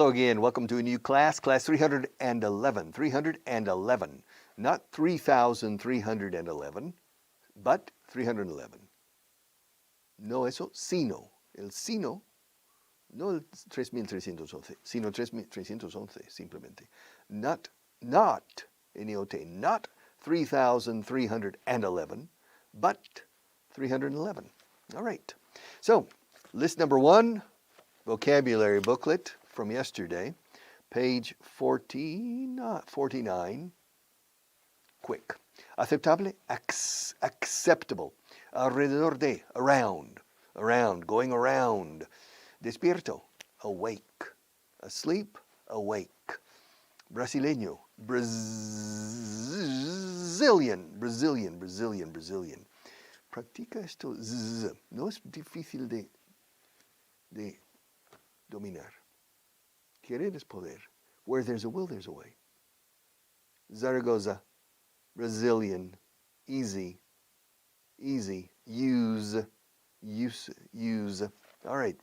Hello again. Welcome to a new class, class 311. 311. Not 3,311, but 311. No eso, sino. El sino, no el 3,311, sino 3,311 simplemente. Not, N-E-O-T, not 3,311, but 311. All right. So, list number 1, vocabulary booklet from yesterday, page 49. Quick. Aceptable, acceptable. Alrededor de, around, going around. Despierto, awake. Asleep, awake. Brasileño, Brazilian. Practica esto, no es difícil de dominar. Querer es poder. Where there's a will, there's a way. Zaragoza, Brazilian, easy. Use. All right.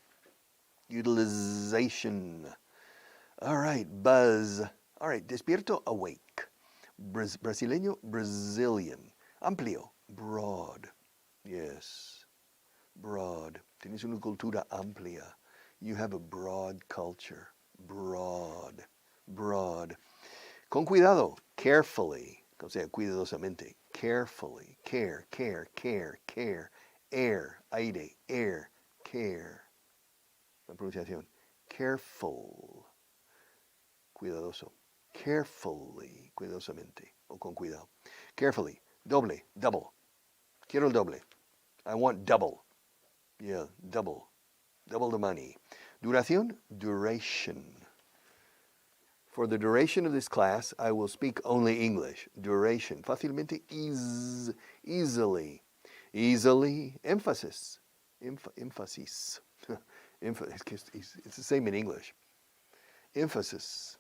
Utilization. All right. Buzz. All right. Despierto, awake. Brasileño, Brazilian. Amplio, broad. Yes. Broad. Tienes una cultura amplia. You have a broad culture. Broad. Con cuidado, carefully. O sea, cuidadosamente. Carefully. Care. Air, aire, air, care. La pronunciación. Careful. Cuidadoso. Carefully. Cuidadosamente. O con cuidado. Carefully. Doble. Double. Quiero el doble. I want double. Yeah, double. Double the money. Duración, duration. For the duration of this class, I will speak only English. Duration. Fácilmente, easily. Emphasis. Emphasis. It's the same in English. Emphasis.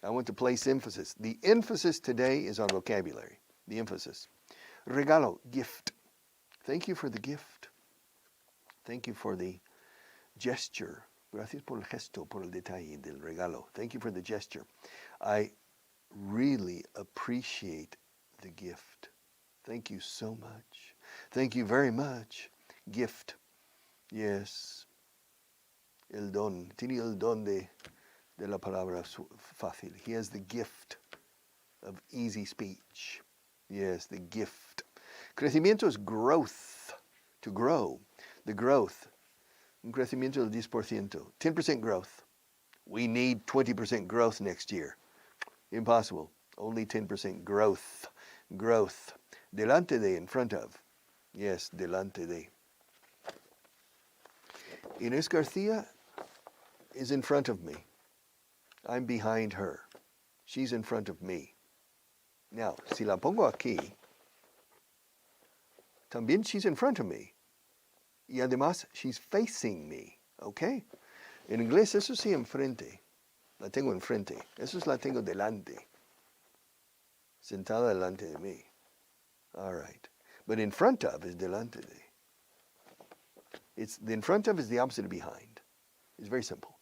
I want to place emphasis. The emphasis today is on vocabulary. The emphasis. Regalo, gift. Thank you for the gift. Thank you for the gesture. Gracias por el gesto, por el detalle del regalo. Thank you for the gesture. I really appreciate the gift. Thank you so much. Thank you very much. Gift. Yes. El don. Tiene el don de la palabra fácil. He has the gift of easy speech. Yes, the gift. Crecimiento is growth. To grow. The growth. Un crecimiento del 10%. 10% growth. We need 20% growth next year. Impossible. Only 10% growth. Growth. Delante de, in front of. Yes, delante de. Inés Garcia is in front of me. I'm behind her. She's in front of me. Now, si la pongo aquí, también she's in front of me. Y además, she's facing me, ¿ok? En inglés, eso sí enfrente. La tengo enfrente. Eso es la tengo delante. Sentada delante de mí. All right. But in front of is delante de. The in front of is the opposite of behind. It's very simple.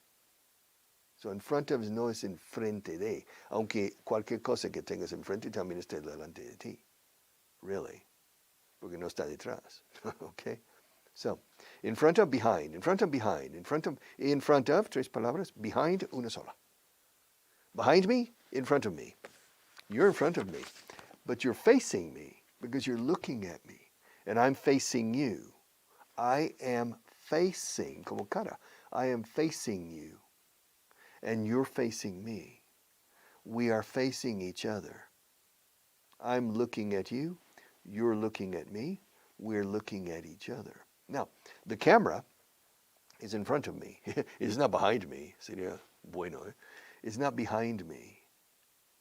So in front of no es enfrente de. Aunque cualquier cosa que tengas enfrente también esté delante de ti. Really. Porque no está detrás. ¿Ok? So, in front of, behind, in front of, behind, in front of, tres palabras, behind, una sola. Behind me, in front of me. You're in front of me, but you're facing me because you're looking at me, and I'm facing you. I am facing, como cara, I am facing you, and you're facing me. We are facing each other. I'm looking at you, you're looking at me, we're looking at each other. Now, the camera is in front of me. It's not behind me. Sería bueno. It's not behind me.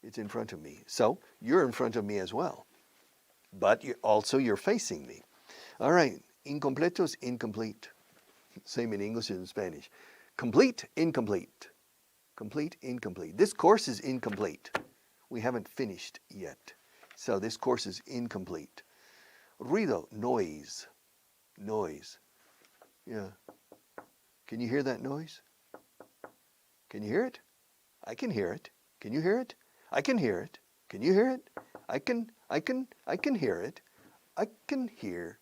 It's in front of me. So, you're in front of me as well. But you're facing me. All right. Incompleto is incomplete. Same in English and in Spanish. Complete, incomplete. Complete, incomplete. This course is incomplete. We haven't finished yet. So, this course is incomplete. Ruido, noise. Noise. Yeah. Can you hear that noise? Can you hear it? I can hear it. Can you hear it? I can hear it. Can you hear it? I can hear it. I can hear.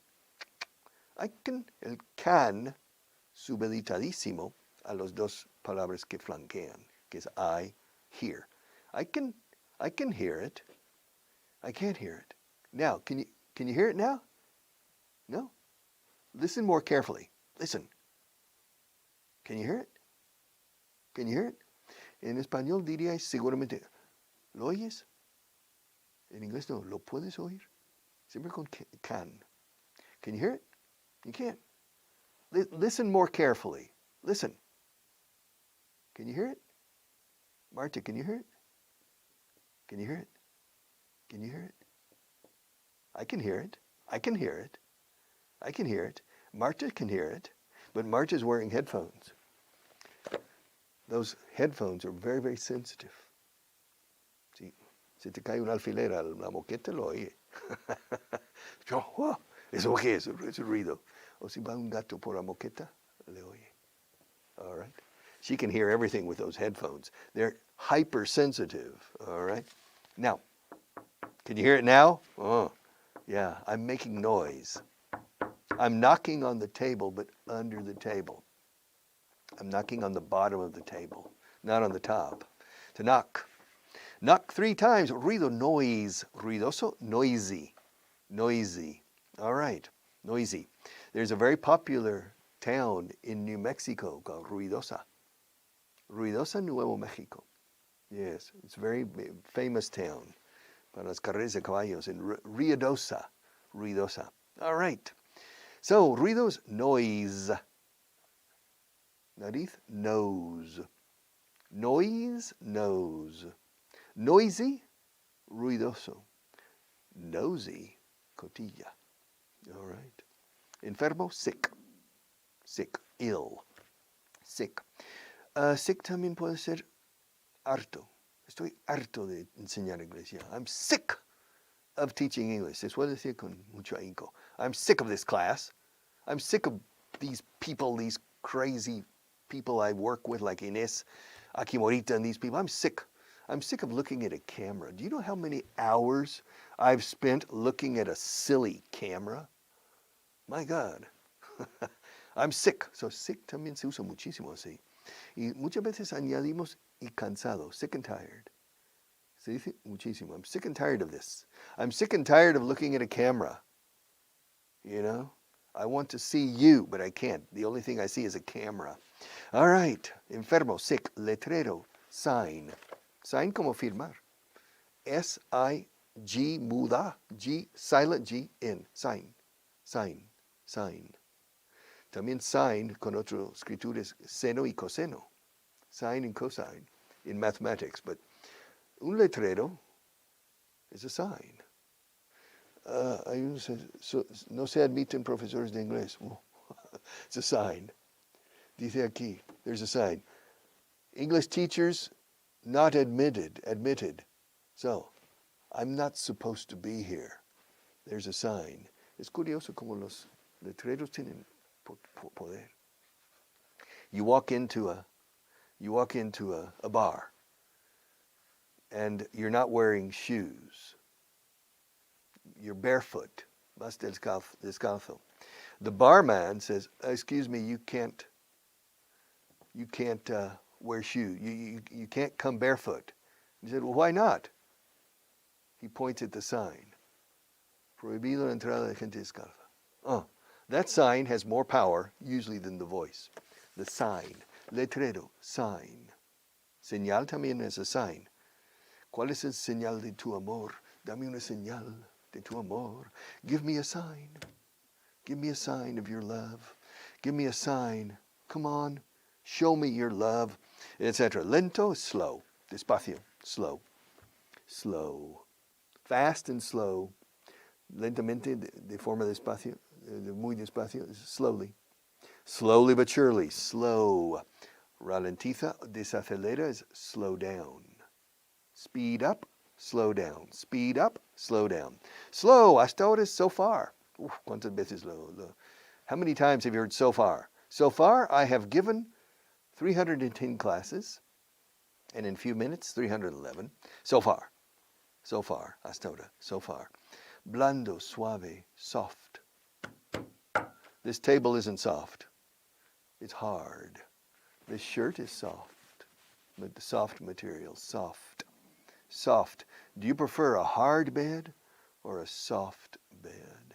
El can, subeditadísimo a los dos palabras que flanquean, que es I, hear. I can hear it. I can't hear it. Now, can you hear it now? No? Listen more carefully. Listen. Can you hear it? Can you hear it? En español diría seguramente, ¿lo oyes? En inglés no, ¿lo puedes oír? Siempre con can. Can you hear it? You can't. Listen more carefully. Listen. Can you hear it? Marta, can you hear it? Can you hear it? Can you hear it? I can hear it. I can hear it. I can hear it. Marta can hear it, but Marta's wearing headphones. Those headphones are very, very sensitive. Si te cae un alfiler a la moqueta, lo oye. ¿Eso qué es? Es ruido. O si va un gato por la moqueta, le oye. All right? She can hear everything with those headphones. They're hypersensitive. All right? Now, can you hear it now? Oh, yeah, I'm making noise. I'm knocking on the table, but under the table. I'm knocking on the bottom of the table, not on the top. To knock. Knock 3 times. Ruido, noise. Ruidoso, noisy. Noisy. All right, noisy. There's a very popular town in New Mexico called Ruidosa. Ruidosa, Nuevo Mexico. Yes, it's a very famous town. Para las carreras de caballos in Ruidosa. Ruidosa. All right. So, ruidos, noise. Nariz, nose. Noise, nose. Noisy, ruidoso. Nosy, cotilla. All right. Enfermo, sick. Sick, ill. Sick. Sick también puede ser harto. Estoy harto de enseñar inglés ya. I'm sick of teaching English. Se suele decir con mucho ahínco. I'm sick of this class. I'm sick of these people, these crazy people I work with, like Inés, Akimorita, and these people. I'm sick. I'm sick of looking at a camera. Do you know how many hours I've spent looking at a silly camera? My God. I'm sick. So sick también se usa muchísimo así. Y muchas veces añadimos y cansado, sick and tired. Se dice muchísimo. I'm sick and tired of this. I'm sick and tired of looking at a camera. You know? I want to see you, but I can't. The only thing I see is a camera. All right. Enfermo, sick, letrero, sign. Sign como firmar. S-I-G, muda, G, silent G, N. Sign, sign, sign. También sign con otro escritura es seno y coseno. Sine and cosine in mathematics. But un letrero is a sign. No se admiten profesores de inglés. It's a sign. Dice aquí, there's a sign. English teachers not admitted. So, I'm not supposed to be here. There's a sign. Es curioso como los letreros tienen poder. You walk into a bar and you're not wearing shoes. You're barefoot. Vas descalzo. The barman says, "Excuse me, you can't wear shoes. You can't come barefoot." He said, "Well, why not?" He points at the sign. Prohibido la entrada de gente descalza. That sign has more power, usually, than the voice. The sign. Letrero, sign. Señal también es a sign. ¿Cuál es el señal de tu amor? Dame una señal de tu amor. Give me a sign. Give me a sign of your love. Give me a sign. Come on. Show me your love, etc. Lento is slow. Despacio, slow. Slow. Fast and slow. Lentamente, de forma despacio, muy despacio, slowly. Slowly but surely, slow. Ralentiza, desacelera is slow down. Speed up, slow down. Speed up, slow down. Slow, hasta ahora is so far. ¿Cuántas veces how many times have you heard so far? So far, I have given 310 classes. And in a few minutes, 311. So far. So far. Hasta ahora. So far. Blando, suave, soft. This table isn't soft. It's hard. This shirt is soft. But the soft material, soft. Soft. Do you prefer a hard bed or a soft bed?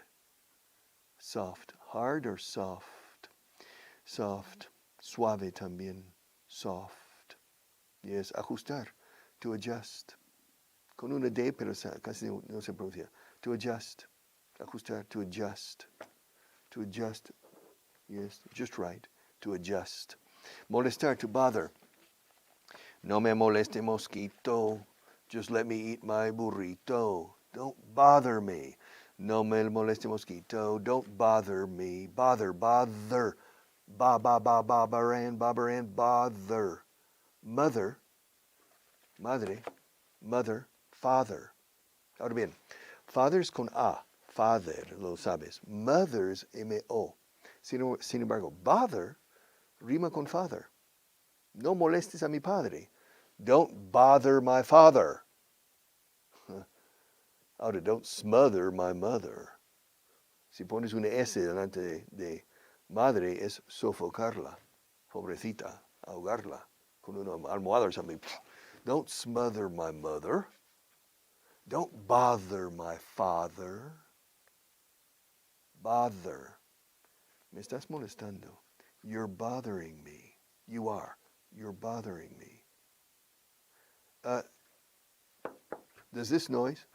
Soft. Hard or soft? Soft. Suave también. Soft. Yes, ajustar. To adjust. Con una D, pero casi no se pronuncia. To adjust. Ajustar. To adjust. To adjust. Yes, just right. To adjust. Molestar. To bother. No me moleste mosquito. Just let me eat my burrito. Don't bother me. No me moleste mosquito. Don't bother me. Bother, bother. Babaran, bother. Mother, madre, mother, father. Ahora bien, fathers con A, father, lo sabes. Mothers, M-O. Sin embargo, bother rima con father. No molestes a mi padre. Don't bother my father. Ahora, don't smother my mother. Si pones una S delante de madre, es sofocarla, pobrecita, ahogarla, con una almohada or something. Don't smother my mother. Don't bother my father. Bother. Me estás molestando. You're bothering me. You are. You're bothering me. Does this noise,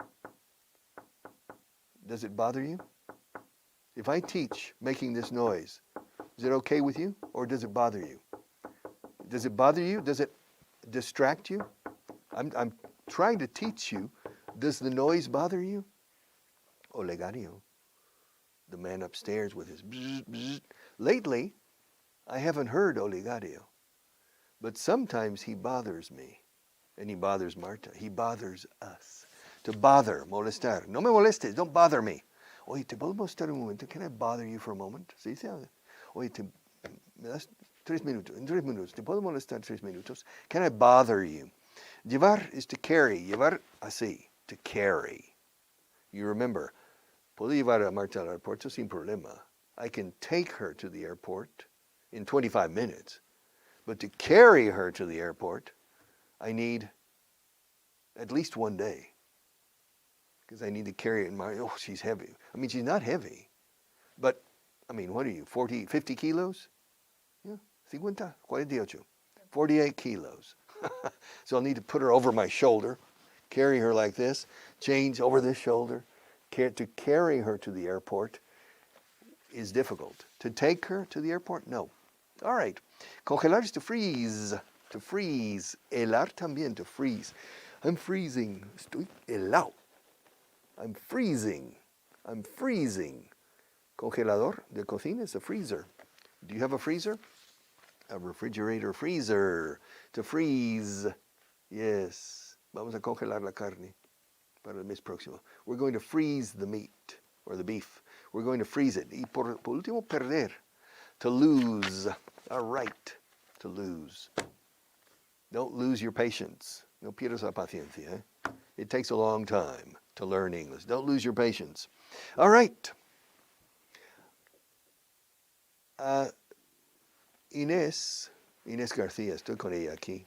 does it bother you? If I teach making this noise, is it okay with you or does it bother you? Does it bother you? Does it distract you? I'm trying to teach you. Does the noise bother you? Olegario, the man upstairs with his bzz, bzz. Lately, I haven't heard Olegario, but sometimes he bothers me, and he bothers Marta. He bothers us. To bother, molestar. No me molestes, don't bother me. Oye, ¿te puedo molestar un momento? Can I bother you for a moment? ¿Sí? Oye, me das 3 minutos. En 3 minutos. ¿Te puedo molestar 3 minutos? Can I bother you? Llevar is to carry. Llevar así. To carry. You remember, puedo llevar a Marta al aeropuerto sin problema. I can take her to the airport in 25 minutes. But to carry her to the airport, I need at least 1 day. Because I need to carry it in my, oh, she's heavy. I mean, she's not heavy. But, I mean, what are you, 40, 50 kilos? Yeah, 50, 48. 48 kilos. So I'll need to put her over my shoulder, carry her like this, change over this shoulder. To carry her to the airport is difficult. To take her to the airport, no. All right. Congelar is to freeze. To freeze. Helar también, to freeze. I'm freezing. Estoy helado. I'm freezing. I'm freezing. Congelador de cocina is a freezer. Do you have a freezer? A refrigerator freezer. To freeze. Yes. Vamos a congelar la carne para el mes próximo. We're going to freeze the meat or the beef. We're going to freeze it. Y por último, perder. To lose. All right. To lose. Don't lose your patience. No pierdas la paciencia. It takes a long time to learn English. Don't lose your patience. All right. Inés García, estoy con ella aquí.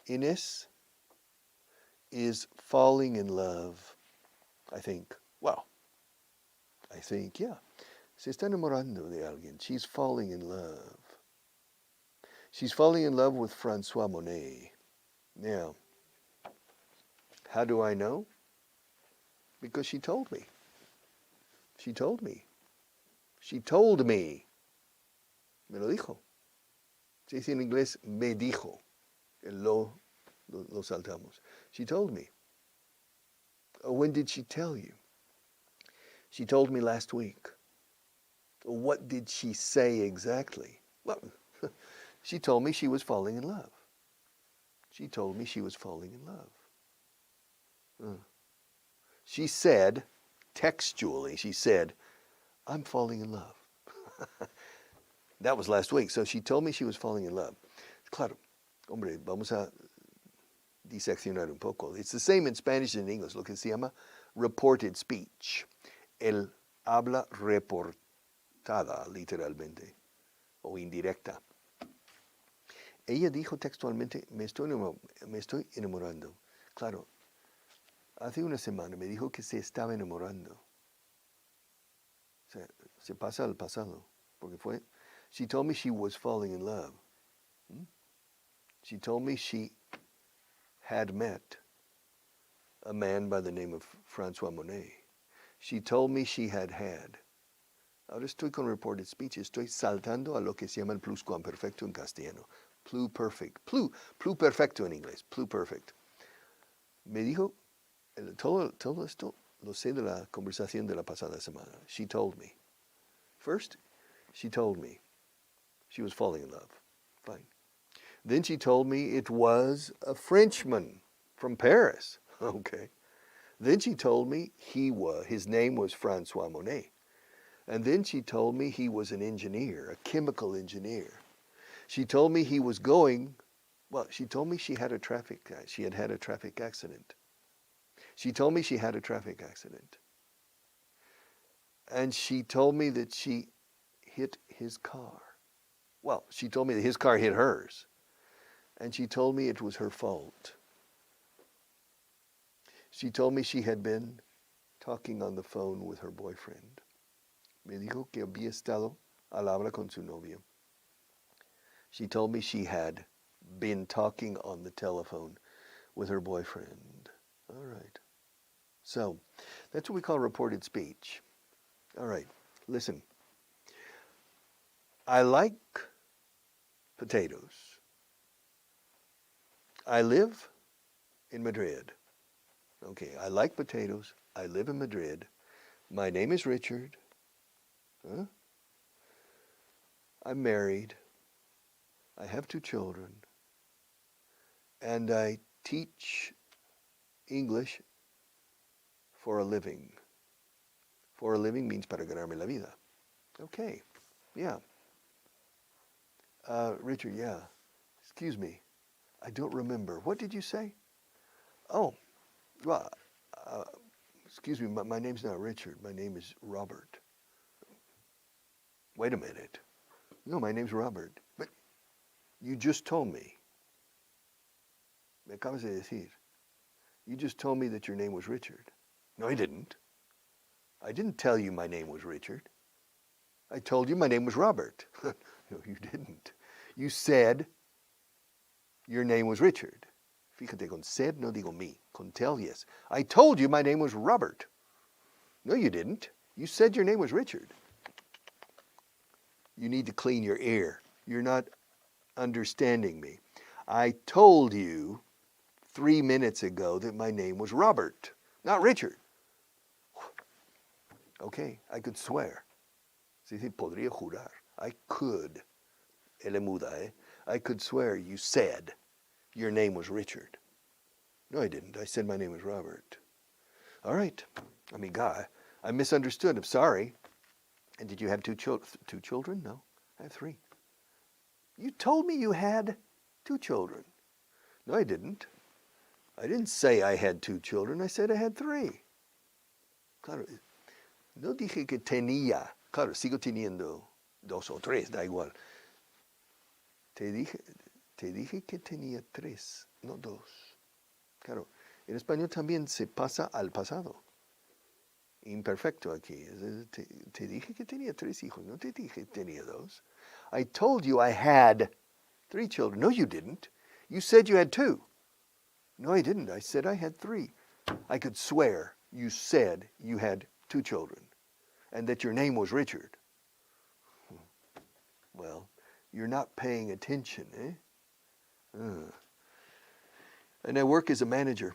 Inés is falling in love, I think. Well, I think, yeah. Se está enamorando de alguien. She's falling in love. She's falling in love with François Monet. Now, how do I know? Because she told me. She told me. She told me. Me lo dijo. Se dice en inglés, me dijo. El lo saltamos. She told me. Oh, when did she tell you? She told me last week. What did she say exactly? Well, she told me she was falling in love. She told me she was falling in love. She said, textually, she said, I'm falling in love. That was last week. So she told me she was falling in love. Claro, hombre, vamos a diseccionar un poco. It's the same in Spanish and English, lo que se llama reported speech. El habla reportada, literalmente, o indirecta. Ella dijo textualmente, me estoy enamorando. Claro, hace una semana me dijo que se estaba enamorando. Se pasa al pasado, porque fue, she told me she was falling in love. She told me she had met a man by the name of Francois Monet. She told me she had had. Ahora estoy con reported speech, estoy saltando a lo que se llama el pluscuamperfecto en castellano. Pluperfect, pluperfecto en inglés, pluperfect. Me dijo, todo esto lo sé de la conversación de la pasada semana. She told me. First, she told me she was falling in love. Fine. Then she told me it was a Frenchman from Paris. Okay. Then she told me his name was Francois Monet. And then she told me he was an engineer, a chemical engineer. She told me he was going, she told me she had had a traffic accident. She told me she had a traffic accident. And she told me that she hit his car. Well, she told me that his car hit hers. And she told me it was her fault. She told me she had been talking on the phone with her boyfriend. Me dijo que había estado al habla con su novio. She told me she had been talking on the telephone with her boyfriend. All right. So, that's what we call reported speech. All right, listen. I like potatoes. I live in Madrid. Okay, I like potatoes. I live in Madrid. My name is Richard. I'm married. I have 2 children. And I teach English for a living. For a living means para ganarme la vida. Okay, yeah. Richard, yeah. Excuse me. I don't remember. What did you say? Oh, well, excuse me, my name's not Richard. My name is Robert. Wait a minute. No, my name's Robert. But you just told me. Me acabas de decir. You just told me that your name was Richard. No, I didn't. I didn't tell you my name was Richard. I told you my name was Robert. No, you didn't. You said your name was Richard. Fíjate, con said no digo me. Con tell, yes. I told you my name was Robert. No, you didn't. You said your name was Richard. You need to clean your ear. You're not understanding me. I told you 3 minutes ago that my name was Robert, not Richard. Okay, I could swear. Sí, podría jurar. I could. Ele muda, eh? I could swear you said your name was Richard. No, I didn't. I said my name was Robert. All right. I mean, God, I misunderstood. I'm sorry. And did you have 2 children? No, I have 3. You told me you had 2 children. No, I didn't. I didn't say I had 2 children. I said I had 3. Claro, no dije que tenía. Claro, sigo teniendo 2 o 3, da igual. Te dije que tenía 3, no 2. Claro, en español también se pasa al pasado. Imperfecto aquí. Te dije que tenía 3 hijos, no te dije que tenía 2. I told you I had 3 children. No, you didn't. You said you had 2. No, I didn't. I said I had 3. I could swear you said you had 2 children and that your name was Richard. Well, you're not paying attention, eh? And I work as a manager.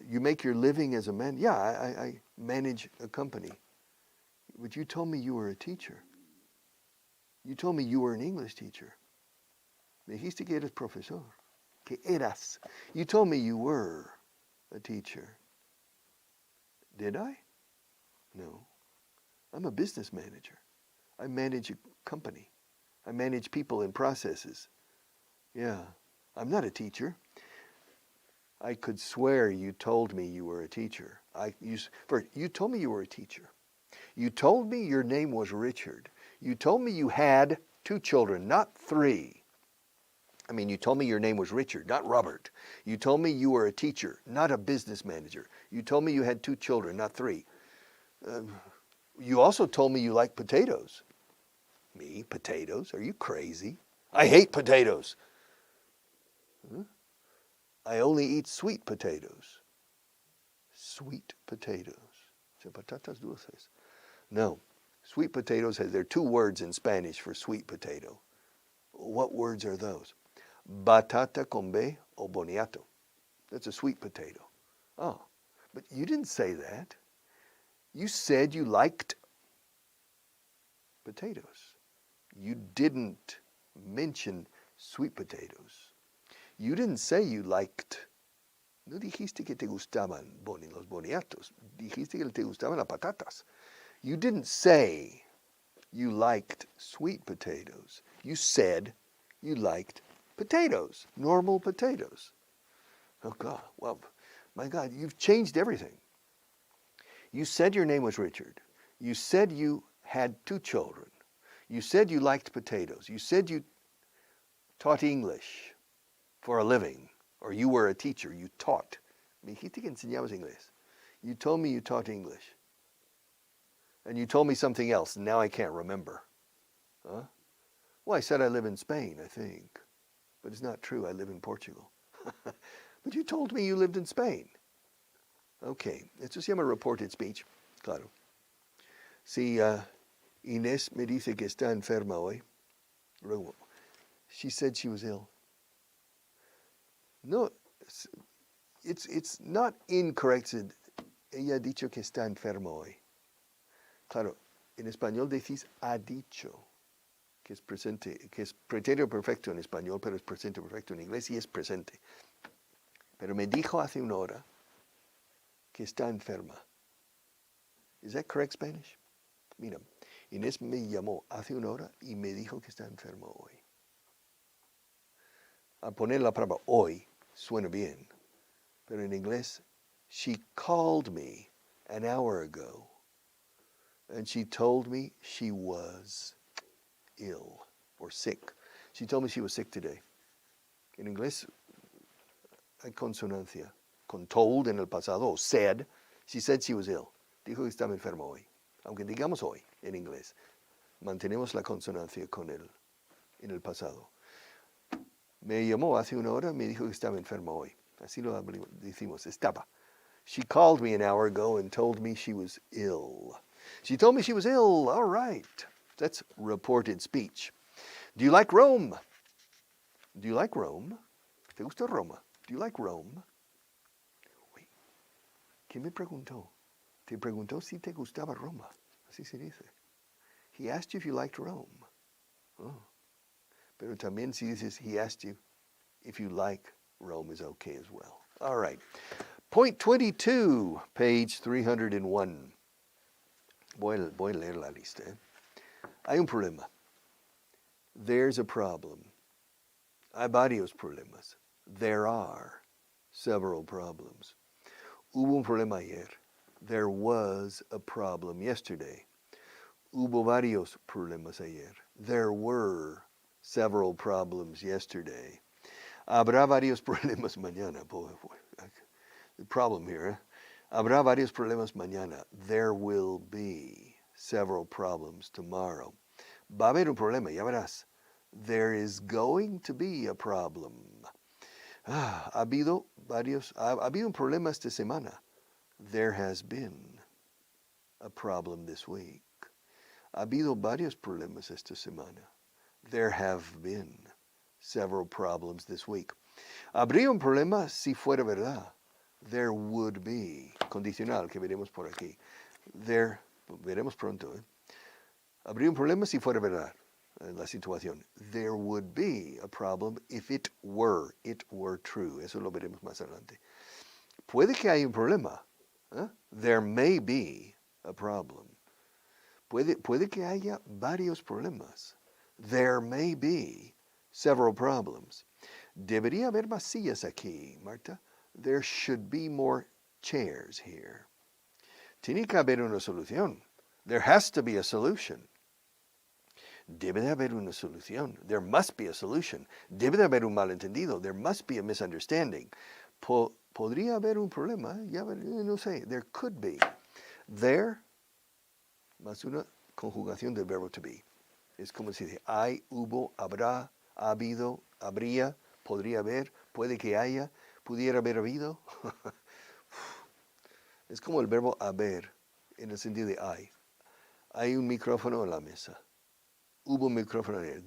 You make your living as a man. Yeah, I manage a company. But you told me you were a teacher. You told me you were an English teacher. Me dijiste que eres profesor. Que eras. You told me you were a teacher. Did I? No. I'm a business manager. I manage a company. I manage people and processes. Yeah. I'm not a teacher. I could swear you told me you were a teacher. First, you told me you were a teacher. You told me your name was Richard. You told me you had 2 children, not 3. I mean, you told me your name was Richard, not Robert. You told me you were a teacher, not a business manager. You told me you had 2 children, not 3. You also told me you like potatoes. Me, potatoes? Are you crazy? I hate potatoes. I only eat sweet potatoes. Sweet potatoes. Patatas dulces. No. Sweet potatoes, there are 2 words in Spanish for sweet potato. What words are those? Batata con B o boniato. That's a sweet potato. Oh, but you didn't say that. You said you liked potatoes. You didn't mention sweet potatoes. You didn't say you liked. No dijiste que te gustaban los boniatos. Dijiste que te gustaban las patatas. You didn't say you liked sweet potatoes. You said you liked potatoes, normal potatoes. Oh God, well, my God, you've changed everything. You said your name was Richard. You said you had 2 children. You said you liked potatoes. You said you taught English for a living, or you were a teacher. You taught. Me dijiste que enseñabas inglés. You told me you taught English. And you told me something else, and now I can't remember. Huh? Well, I said I live in Spain, I think. But it's not true. I live in Portugal. But you told me you lived in Spain. Okay, esto se llama reported speech. Claro. Si Inés me dice que está enferma hoy, she said she was ill. No, it's not incorrect. Ella ha dicho que está enferma hoy. Claro, en español decís ha dicho, que es presente, que es pretérito perfecto en español, pero es presente perfecto en inglés y es presente. Pero me dijo hace 1 hora que está enferma. Is that correct Spanish? Mira, Inés me llamó hace 1 hora y me dijo que está enferma hoy. Al poner la palabra hoy suena bien, pero en inglés, she called me an hour ago and she told me she was ill or sick. She told me she was sick today. En inglés hay consonancia. Con told en el pasado, said. She said she was ill. Dijo que estaba enferma hoy. Aunque digamos hoy en inglés, mantenemos la consonancia con él en el pasado. Me llamó hace 1 hora y me dijo que estaba enferma hoy. Así lo decimos, estaba. She called me an hour ago and told me she was ill. She told me she was ill. All right. That's reported speech. Do you like Rome? Do you like Rome? ¿Te gusta Roma? Do you like Rome? Uy, ¿quién me preguntó? Te preguntó si te gustaba Roma. Así se dice. He asked you if you liked Rome. Oh. Pero también si dices, he asked you if you like Rome is okay as well. All right. Point 22, page 301. Voy a leer la lista. Hay un problema. There's a problem. Hay varios problemas. There are several problems. Hubo un problema ayer. There was a problem yesterday. Hubo varios problemas ayer. There were several problems yesterday. Habrá varios problemas mañana. The problem here. Habrá varios problemas mañana. There will be several problems tomorrow. Va a haber un problema, ya verás. There is going to be a problem. Ha habido un problema esta semana. There has been a problem this week. Ha habido varios problemas esta semana. There have been several problems this week. Habría un problema si fuera verdad. There would be. Condicional, que veremos por aquí. There, veremos pronto. Habría un problema si fuera verdad la situación. There would be a problem if it were true. Eso lo veremos más adelante. Puede que haya un problema. There may be a problem. Puede que haya varios problemas. There may be several problems. Debería haber más sillas aquí, Marta. There should be more chairs here. Tiene que haber una solución. There has to be a solution. Debe de haber una solución. There must be a solution. Debe de haber un malentendido. There must be a misunderstanding. Podría haber un problema. Ya no sé. There could be. There más una conjugación del verbo to be. Es como si dice hay, hubo, habrá, ha habido, habría, podría haber, puede que haya, pudiera haber habido. Es como el verbo haber en el sentido de hay. Hay un micrófono en la mesa. Hubo un micrófono en él.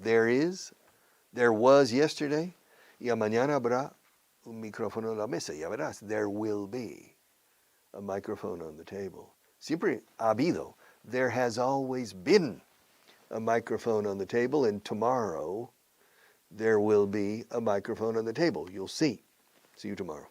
There was yesterday. Y mañana habrá un micrófono en la mesa. Ya verás, there will be a microphone on the table. Siempre ha habido. There has always been a microphone on the table, and tomorrow there will be a microphone on the table. You'll see. See you tomorrow.